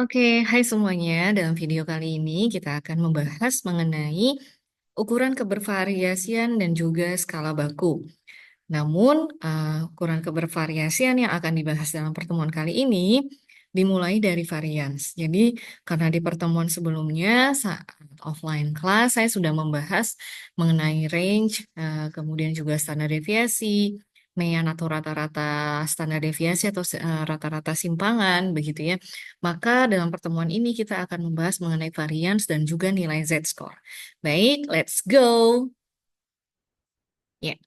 Oke, hai semuanya. Dalam video kali ini kita akan membahas mengenai ukuran kebervariasian dan juga skala baku. Namun, ukuran kebervariasian yang akan dibahas dalam pertemuan kali ini dimulai dari varians. Jadi, karena di pertemuan sebelumnya saat offline class saya sudah membahas mengenai range, kemudian juga standar deviasi, mean atau rata-rata standar deviasi atau rata-rata simpangan, begitu ya. Maka dalam pertemuan ini kita akan membahas mengenai varians dan juga nilai Z-score. Baik, let's go. Ya,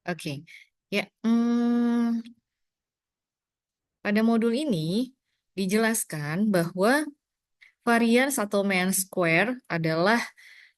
oke. Ya, pada modul ini dijelaskan bahwa varians atau mean square adalah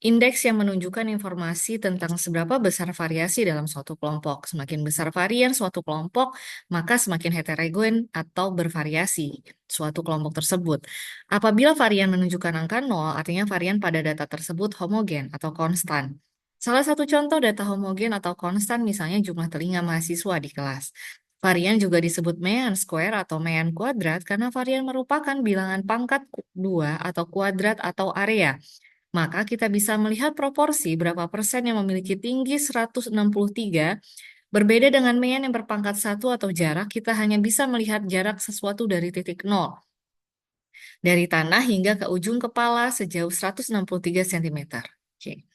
indeks yang menunjukkan informasi tentang seberapa besar variasi dalam suatu kelompok. Semakin besar varian suatu kelompok, maka semakin heterogen atau bervariasi suatu kelompok tersebut. Apabila varian menunjukkan angka 0, artinya varian pada data tersebut homogen atau konstan. Salah satu contoh data homogen atau konstan misalnya jumlah telinga mahasiswa di kelas. Varian juga disebut mean square atau mean kuadrat karena varian merupakan bilangan pangkat 2 atau kuadrat atau area. Maka kita bisa melihat proporsi berapa persen yang memiliki tinggi 163 berbeda dengan mean yang berpangkat 1 atau jarak, kita hanya bisa melihat jarak sesuatu dari titik 0, dari tanah hingga ke ujung kepala sejauh 163 cm. Oke.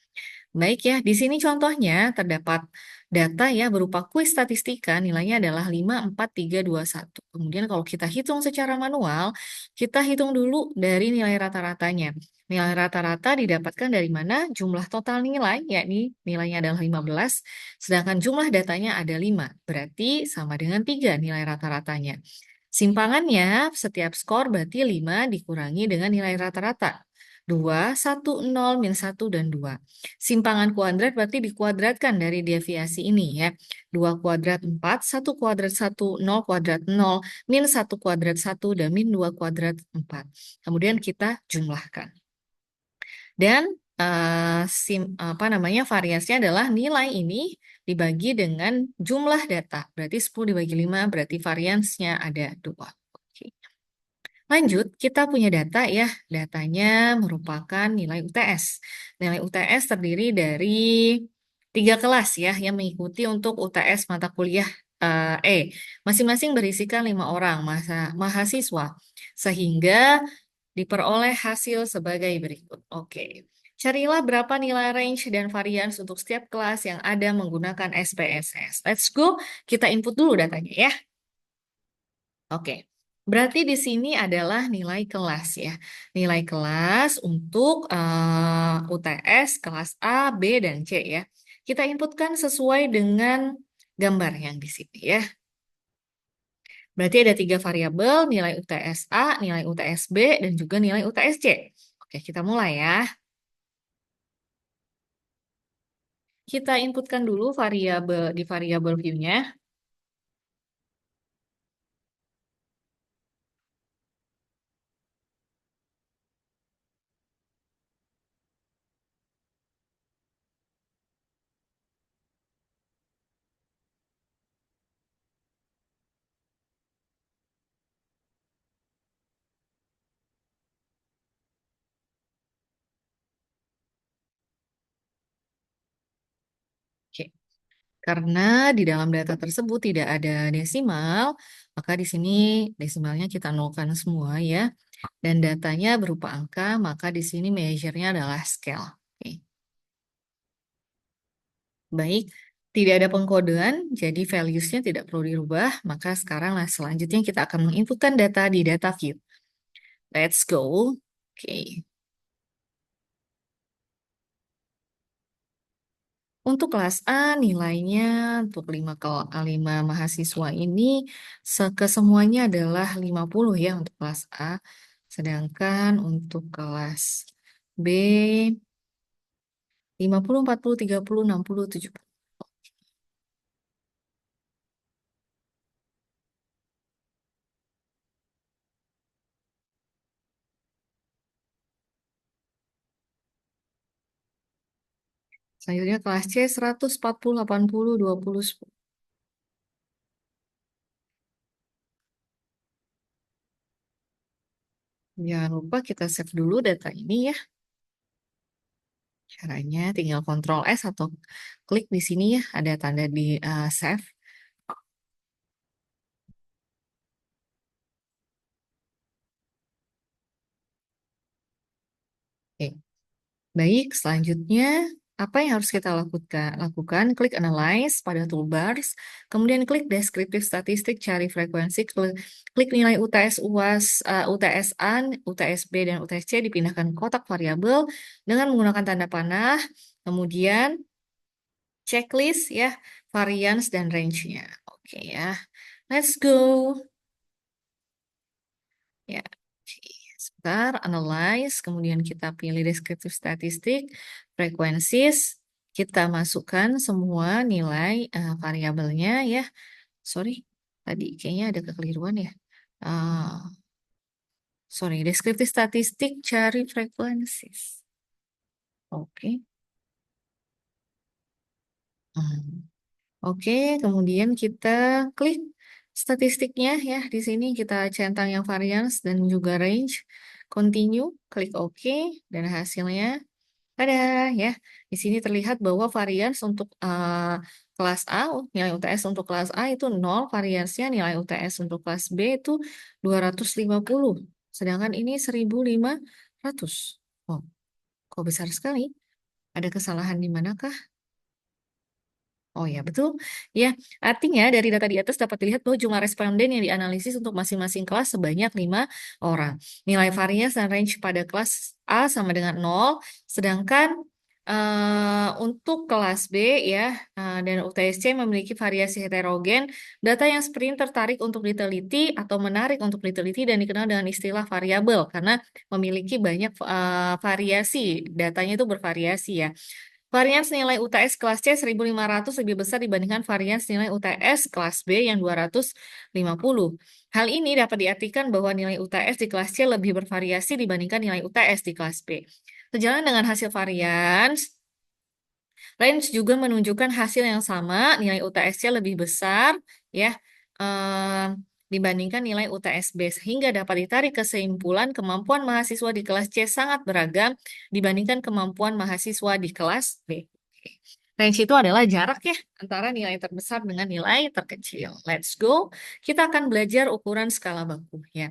Baik ya, di sini contohnya terdapat data ya berupa kuis statistika, nilainya adalah 5, 4, 3, 2, 1. Kemudian kalau kita hitung secara manual, kita hitung dulu dari nilai rata-ratanya. Nilai rata-rata didapatkan dari mana? Jumlah total nilai, yakni nilainya adalah 15, sedangkan jumlah datanya ada 5, berarti sama dengan 3 nilai rata-ratanya. Simpangannya, setiap skor berarti 5 dikurangi dengan nilai rata-rata. 2, 1, 0, min 1, dan 2. Simpangan kuadrat berarti dikuadratkan dari deviasi ini ya. 2 kuadrat 4, 1 kuadrat 1, 0 kuadrat 0, min 1 kuadrat 1, dan min 2 kuadrat 4. Kemudian kita jumlahkan. Dan apa namanya variasinya adalah nilai ini dibagi dengan jumlah data. Berarti 10 dibagi 5 berarti variansnya ada 2. Oke. Lanjut, kita punya data ya. Datanya merupakan nilai UTS. Nilai UTS terdiri dari 3 kelas ya yang mengikuti untuk UTS mata kuliah E. Masing-masing berisikan 5 orang mahasiswa. Sehingga diperoleh hasil sebagai berikut. Oke. Carilah berapa nilai range dan varians untuk setiap kelas yang ada menggunakan SPSS. Let's go. Kita input dulu datanya ya. Oke, berarti di sini adalah nilai kelas ya. Nilai kelas untuk UTS kelas A, B, dan C ya. Kita inputkan sesuai dengan gambar yang di sini ya. Berarti ada 3 variabel, nilai UTS A, nilai UTS B, dan juga nilai UTS C. Oke, kita mulai ya. Kita inputkan dulu variabel di variabel view-nya. Oke. Karena di dalam data tersebut tidak ada desimal, maka di sini desimalnya kita nolkan semua ya. Dan datanya berupa angka, maka di sini measure-nya adalah scale. Oke. Baik, tidak ada pengkodean, jadi values-nya tidak perlu dirubah. Maka sekarang lah selanjutnya kita akan menginputkan data di data view. Let's go. Oke. Untuk kelas A nilainya untuk 5 mahasiswa ini kesemuanya adalah 50 ya untuk kelas A. Sedangkan untuk kelas B 50, 40, 30, 60, 70. Selanjutnya kelas C 140, 80, 20, 10. Jangan lupa kita save dulu data ini ya. Caranya tinggal Ctrl S atau klik di sini ya, ada tanda di save. Oke. Baik, selanjutnya apa yang harus kita lakukan? Klik Analyze pada toolbars, kemudian klik Descriptive Statistik, cari frekuensi, klik nilai UTS UAS, UTS A, UTS B, dan UTS C dipindahkan ke kotak variabel dengan menggunakan tanda panah, kemudian checklist ya, variance dan range-nya. Oke ya, let's go. Ya, oke. Sebentar, analyze, kemudian kita pilih descriptive statistik, frequencies, kita masukkan semua nilai variabelnya ya. Sorry, tadi kayaknya ada kekeliruan ya. Uh, Sorry, descriptive statistik cari frequencies. Oke. Hmm. Oke, kemudian kita klik statistiknya ya. Di sini kita centang yang variance dan juga range. Continue, klik OK, dan hasilnya ada ya. Di sini terlihat bahwa variance untuk kelas A, nilai UTS untuk kelas A itu 0, variansnya nilai UTS untuk kelas B itu 250. Sedangkan ini 1500. Oh, kok besar sekali? Ada kesalahan di manakah? Oh ya, betul. Ya, artinya dari data di atas dapat dilihat bahwa jumlah responden yang dianalisis untuk masing-masing kelas sebanyak 5 orang. Nilai varians dan range pada kelas A sama dengan 0, sedangkan untuk kelas B ya dan UTSC memiliki variasi heterogen. Data yang seperti ini tertarik untuk diteliti atau menarik untuk diteliti dan dikenal dengan istilah variabel karena memiliki banyak variasi. Datanya itu bervariasi ya. Varians nilai UTS kelas C 1.500 lebih besar dibandingkan varians nilai UTS kelas B yang 250. Hal ini dapat diartikan bahwa nilai UTS di kelas C lebih bervariasi dibandingkan nilai UTS di kelas B. Sejalan dengan hasil varians, range juga menunjukkan hasil yang sama, nilai UTS-nya lebih besar ya eh, dibandingkan nilai UTS B, sehingga dapat ditarik kesimpulan kemampuan mahasiswa di kelas C sangat beragam dibandingkan kemampuan mahasiswa di kelas B. Oke. Range itu adalah jarak ya antara nilai terbesar dengan nilai terkecil. Let's go. Kita akan belajar ukuran skala baku ya.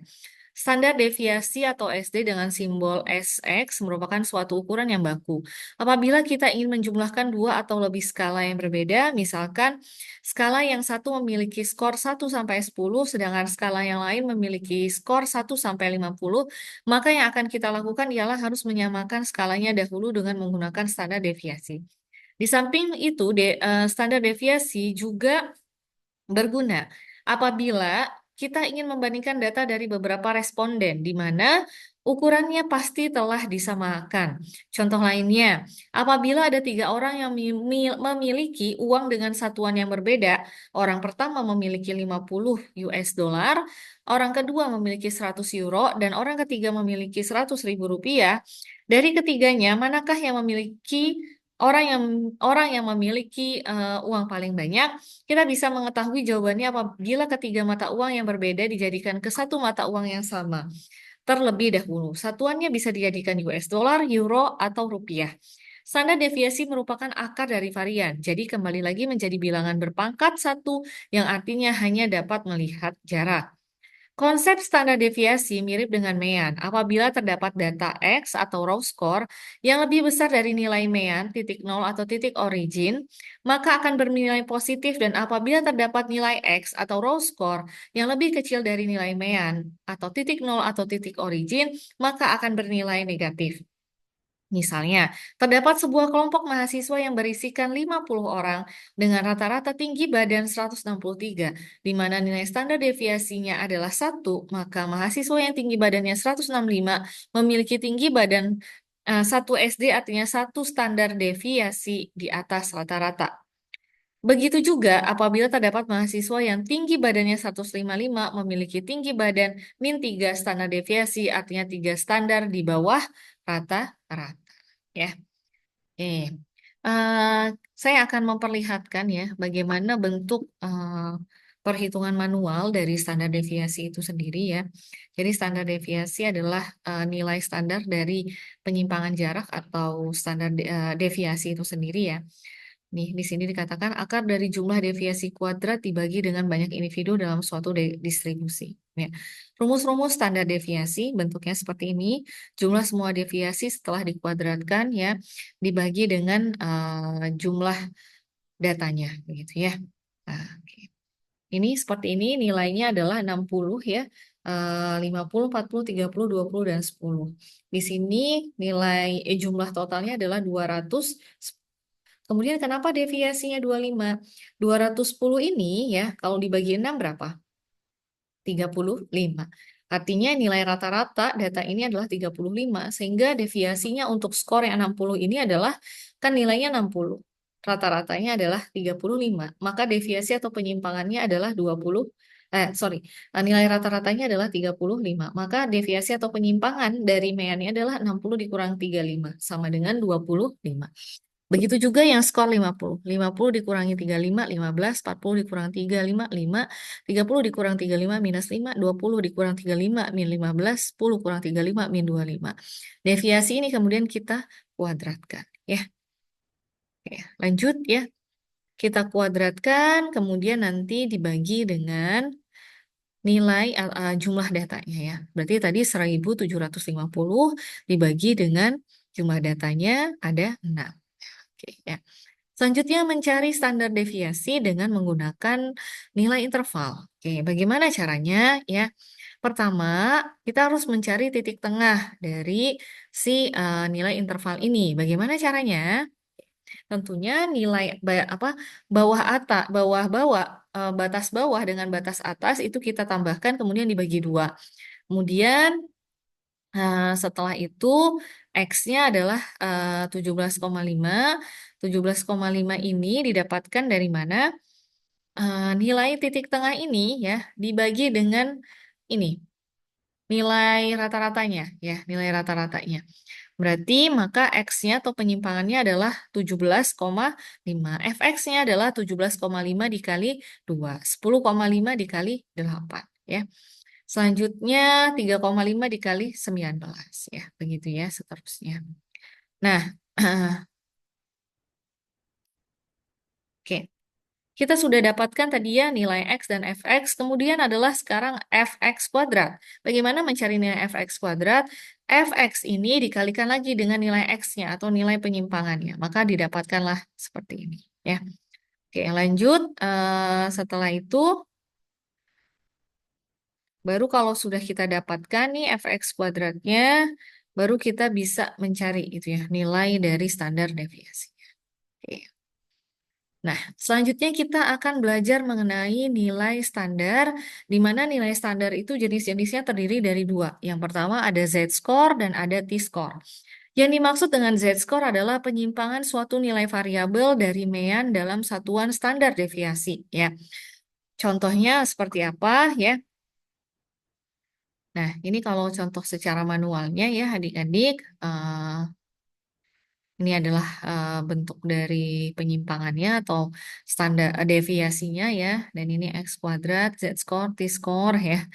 Standar deviasi atau SD dengan simbol SX merupakan suatu ukuran yang baku. Apabila kita ingin menjumlahkan dua atau lebih skala yang berbeda, misalkan skala yang satu memiliki skor 1 sampai 10, sedangkan skala yang lain memiliki skor 1 sampai 50, maka yang akan kita lakukan ialah harus menyamakan skalanya dahulu dengan menggunakan standar deviasi. Di samping itu, standar deviasi juga berguna apabila kita ingin membandingkan data dari beberapa responden, di mana ukurannya pasti telah disamakan. Contoh lainnya, apabila ada 3 orang yang memiliki uang dengan satuan yang berbeda, orang pertama memiliki 50 US dollar, orang kedua memiliki 100 euro, dan orang ketiga memiliki 100.000 rupiah, dari ketiganya, manakah yang memiliki orang yang memiliki uang paling banyak? Kita bisa mengetahui jawabannya apabila ketiga mata uang yang berbeda dijadikan ke satu mata uang yang sama. Terlebih dahulu, satuannya bisa dijadikan US dollar, euro, atau rupiah. Standar deviasi merupakan akar dari varian, jadi kembali lagi menjadi bilangan berpangkat satu yang artinya hanya dapat melihat jarak. Konsep standar deviasi mirip dengan mean. Apabila terdapat data X atau raw score yang lebih besar dari nilai mean, titik nol atau titik origin, maka akan bernilai positif dan apabila terdapat nilai X atau raw score yang lebih kecil dari nilai mean atau titik nol atau titik origin, maka akan bernilai negatif. Misalnya, terdapat sebuah kelompok mahasiswa yang berisikan 50 orang dengan rata-rata tinggi badan 163, di mana nilai standar deviasinya adalah 1, maka mahasiswa yang tinggi badannya 165 memiliki tinggi badan 1 SD, artinya 1 standar deviasi di atas rata-rata. Begitu juga apabila terdapat mahasiswa yang tinggi badannya 155 memiliki tinggi badan min 3 standar deviasi, artinya 3 standar di bawah rata-rata. Ya. Oke. Eh, saya akan memperlihatkan ya bagaimana bentuk perhitungan manual dari standar deviasi itu sendiri ya. Jadi standar deviasi adalah nilai standar dari penyimpangan jarak atau standar deviasi itu sendiri ya. Nih, di sini dikatakan akar dari jumlah deviasi kuadrat dibagi dengan banyak individu dalam suatu distribusi. Ya. Rumus-rumus standar deviasi bentuknya seperti ini. Jumlah semua deviasi setelah dikuadratkan ya dibagi dengan jumlah datanya, begitu ya. Nah, oke. Ini seperti ini nilainya adalah 60 ya. 50, 40, 30, 20, dan 10. Di sini nilai jumlah totalnya adalah 200. Kemudian kenapa deviasinya 25? 210 ini ya, kalau dibagi 6 berapa? 35. Artinya nilai rata-rata data ini adalah 35, sehingga deviasinya untuk skor yang 60 ini adalah, kan nilainya 60. Rata-ratanya adalah 35. Maka deviasi atau penyimpangannya adalah 20, nilai rata-ratanya adalah 35. Maka deviasi atau penyimpangan dari meannya adalah 60 dikurang 35, sama dengan 25. Begitu juga yang skor 50. 50 dikurangi 35, 15, 40 dikurang 35, 5, 30 dikurang 35, minus 5, 20 dikurang 35, min 15, 10 kurang 35, min 25. Deviasi ini kemudian kita kuadratkan. Ya, oke, lanjut ya. Kita kuadratkan, kemudian nanti dibagi dengan nilai jumlah datanya ya. Berarti tadi 1750 dibagi dengan jumlah datanya ada 6. Oke, ya. Selanjutnya mencari standar deviasi dengan menggunakan nilai interval. Oke, bagaimana caranya? Ya, pertama kita harus mencari titik tengah dari si nilai interval ini. Bagaimana caranya? Tentunya nilai bawah atas, bawah-bawah, batas bawah dengan batas atas itu kita tambahkan kemudian dibagi 2. Kemudian setelah itu X-nya adalah 17,5. 17,5 ini didapatkan dari mana? Nilai titik tengah ini ya dibagi dengan ini, nilai rata-ratanya ya, nilai rata-ratanya. Berarti maka X-nya atau penyimpangannya adalah 17,5. Fx-nya adalah 17,5 dikali 2, 10,5 dikali 8 ya. Selanjutnya 3,5 dikali 19 ya, begitu ya seterusnya. Nah, oke. Kita sudah dapatkan tadi ya nilai X dan Fx, kemudian adalah sekarang Fx kuadrat. Bagaimana mencari nilai Fx kuadrat? Fx ini dikalikan lagi dengan nilai X-nya atau nilai penyimpangannya, maka didapatkanlah seperti ini ya. Oke, lanjut. Setelah itu, baru kalau sudah kita dapatkan nih Fx kuadratnya, baru kita bisa mencari itu ya, nilai dari standar deviasi. Oke. Nah, selanjutnya kita akan belajar mengenai nilai standar, di mana nilai standar itu jenis-jenisnya terdiri dari 2. Yang pertama ada Z-score dan ada T-score. Yang dimaksud dengan Z-score adalah penyimpangan suatu nilai variabel dari mean dalam satuan standar deviasi. Ya, contohnya seperti apa ya? Nah, ini kalau contoh secara manualnya ya adik-adik, ini adalah bentuk dari penyimpangannya atau standar deviasinya ya. Dan ini X kuadrat, Z score, T score ya.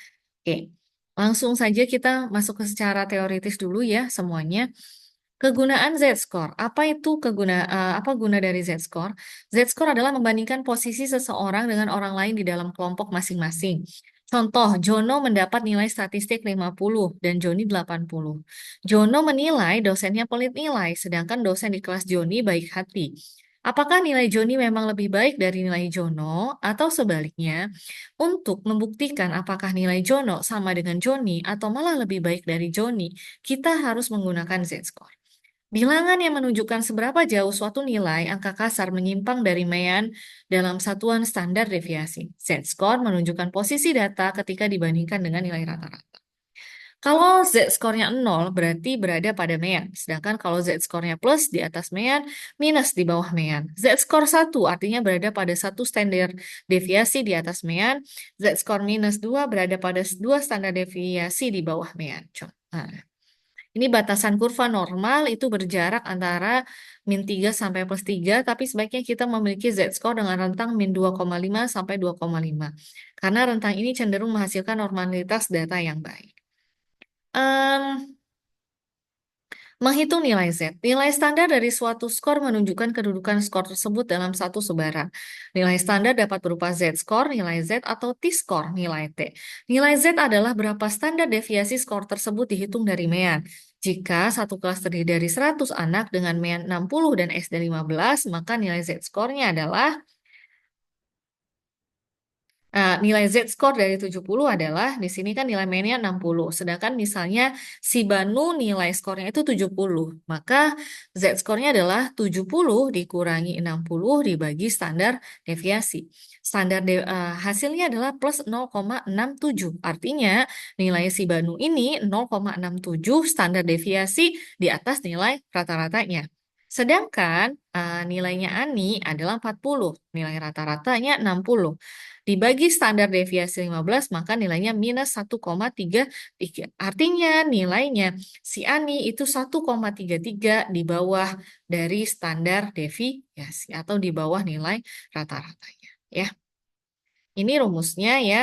Oke, langsung saja kita masuk ke secara teoritis dulu ya semuanya. Kegunaan Z-score. Apa guna dari Z-score? Z-score adalah membandingkan posisi seseorang dengan orang lain di dalam kelompok masing-masing. Contoh, Jono mendapat nilai statistik 50 dan Joni 80. Jono menilai dosennya pelit nilai, sedangkan dosen di kelas Joni baik hati. Apakah nilai Joni memang lebih baik dari nilai Jono atau sebaliknya? Untuk membuktikan apakah nilai Jono sama dengan Joni atau malah lebih baik dari Joni, kita harus menggunakan Z-score. Bilangan yang menunjukkan seberapa jauh suatu nilai angka kasar menyimpang dari mean dalam satuan standar deviasi. Z-score menunjukkan posisi data ketika dibandingkan dengan nilai rata-rata. Kalau Z-score-nya 0 berarti berada pada mean, sedangkan kalau Z-score-nya plus di atas mean, minus di bawah mean. Z-score 1 artinya berada pada satu standar deviasi di atas mean, Z-score minus 2 berada pada 2 standar deviasi di bawah mean. Nah, Ini batasan kurva normal itu berjarak antara min 3 sampai plus 3, tapi sebaiknya kita memiliki Z-score dengan rentang min 2,5 sampai 2,5. Karena rentang ini cenderung menghasilkan normalitas data yang baik. Em, Menghitung nilai Z. Nilai standar dari suatu skor menunjukkan kedudukan skor tersebut dalam satu sebaran. Nilai standar dapat berupa Z-score, nilai Z, atau T-score, nilai T. Nilai Z adalah berapa standar deviasi skor tersebut dihitung dari mean. Jika satu kelas terdiri dari 100 anak dengan mean 60 dan SD 15, maka nilai Z-score-nya adalah nilai Z-score dari 70 adalah, di sini kan nilai mainnya 60. Sedangkan misalnya si Banu nilai skornya itu 70. Maka Z-score-nya adalah 70 dikurangi 60 dibagi standar deviasi. Hasilnya adalah plus 0,67. Artinya nilai si Banu ini 0,67 standar deviasi di atas nilai rata-ratanya. Sedangkan nilainya Ani adalah 40, nilai rata-ratanya 60. Dibagi standar deviasi 15, maka nilainya minus 1,33. Artinya nilainya si Ani itu 1,33 di bawah dari standar deviasi atau di bawah nilai rata-ratanya. Ya. Ini rumusnya ya,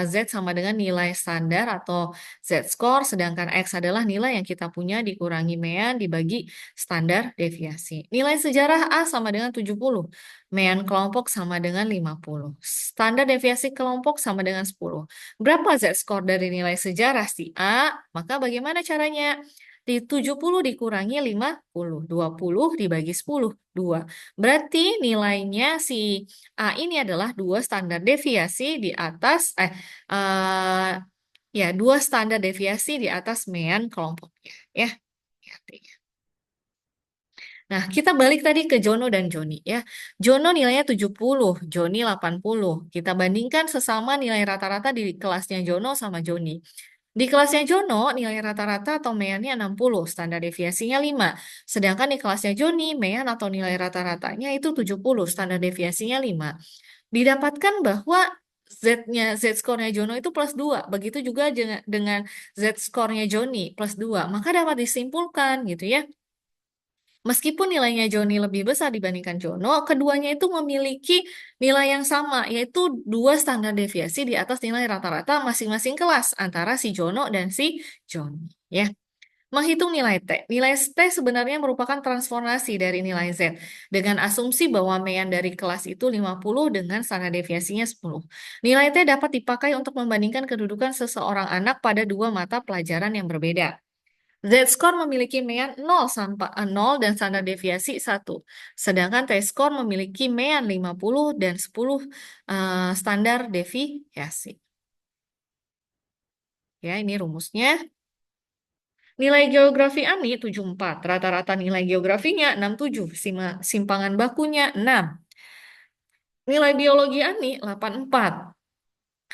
Z sama dengan nilai standar atau Z-score, sedangkan X adalah nilai yang kita punya dikurangi mean dibagi standar deviasi. Nilai sejarah A sama dengan 70, mean kelompok sama dengan 50, standar deviasi kelompok sama dengan 10. Berapa Z-score dari nilai sejarah si A? Maka bagaimana caranya? Di 70 dikurangi 50, 20 dibagi 10, 2. Berarti nilainya si A ini adalah dua standar deviasi di atas eh, ya dua standar deviasi di atas mean kelompoknya ya. Ya, artinya. Nah, kita balik tadi ke Jono dan Joni ya. Jono nilainya 70, Joni 80. Kita bandingkan sesama nilai rata-rata di kelasnya Jono sama Joni. Di kelasnya Jono, nilai rata-rata atau meannya 60, standar deviasinya 5. Sedangkan di kelasnya Joni, mean atau nilai rata-ratanya itu 70, standar deviasinya 5. Didapatkan bahwa Z-score-nya Jono itu plus 2. Begitu juga dengan Z-score-nya Joni plus 2. Maka dapat disimpulkan gitu ya. Meskipun nilainya Joni lebih besar dibandingkan Jono, keduanya itu memiliki nilai yang sama, yaitu dua standar deviasi di atas nilai rata-rata masing-masing kelas antara si Jono dan si Joni. Ya. Menghitung nilai T. Nilai T sebenarnya merupakan transformasi dari nilai Z dengan asumsi bahwa mean dari kelas itu 50 dengan standar deviasinya 10. Nilai T dapat dipakai untuk membandingkan kedudukan seseorang anak pada dua mata pelajaran yang berbeda. Z-score memiliki mean 0 sampai 0 dan standar deviasi 1. Sedangkan T-score memiliki mean 50 dan 10 standar deviasi. Ya, ini rumusnya. Nilai geografi Ani 74, rata-rata nilai geografinya 67, simpangan bakunya 6. Nilai biologi Ani 84,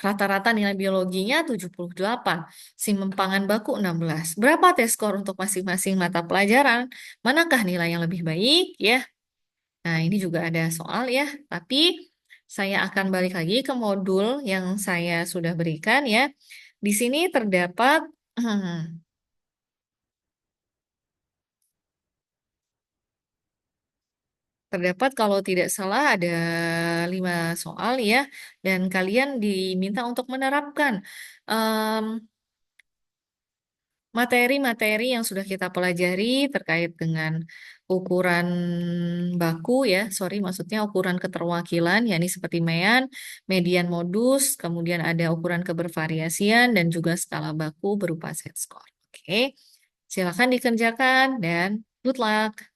rata-rata nilai biologinya 78, simpangan baku 16. Berapa tes skor untuk masing-masing mata pelajaran? Manakah nilai yang lebih baik ya? Nah, ini juga ada soal ya, tapi saya akan balik lagi ke modul yang saya sudah berikan ya. Di sini terdapat Terdapat kalau tidak salah ada 5 soal ya, dan kalian diminta untuk menerapkan em, materi-materi yang sudah kita pelajari terkait dengan ukuran baku ya, sorry maksudnya ukuran keterwakilan, yakni seperti mean, median modus, kemudian ada ukuran kebervariasian dan juga skala baku berupa set score. Oke, silakan dikerjakan dan good luck.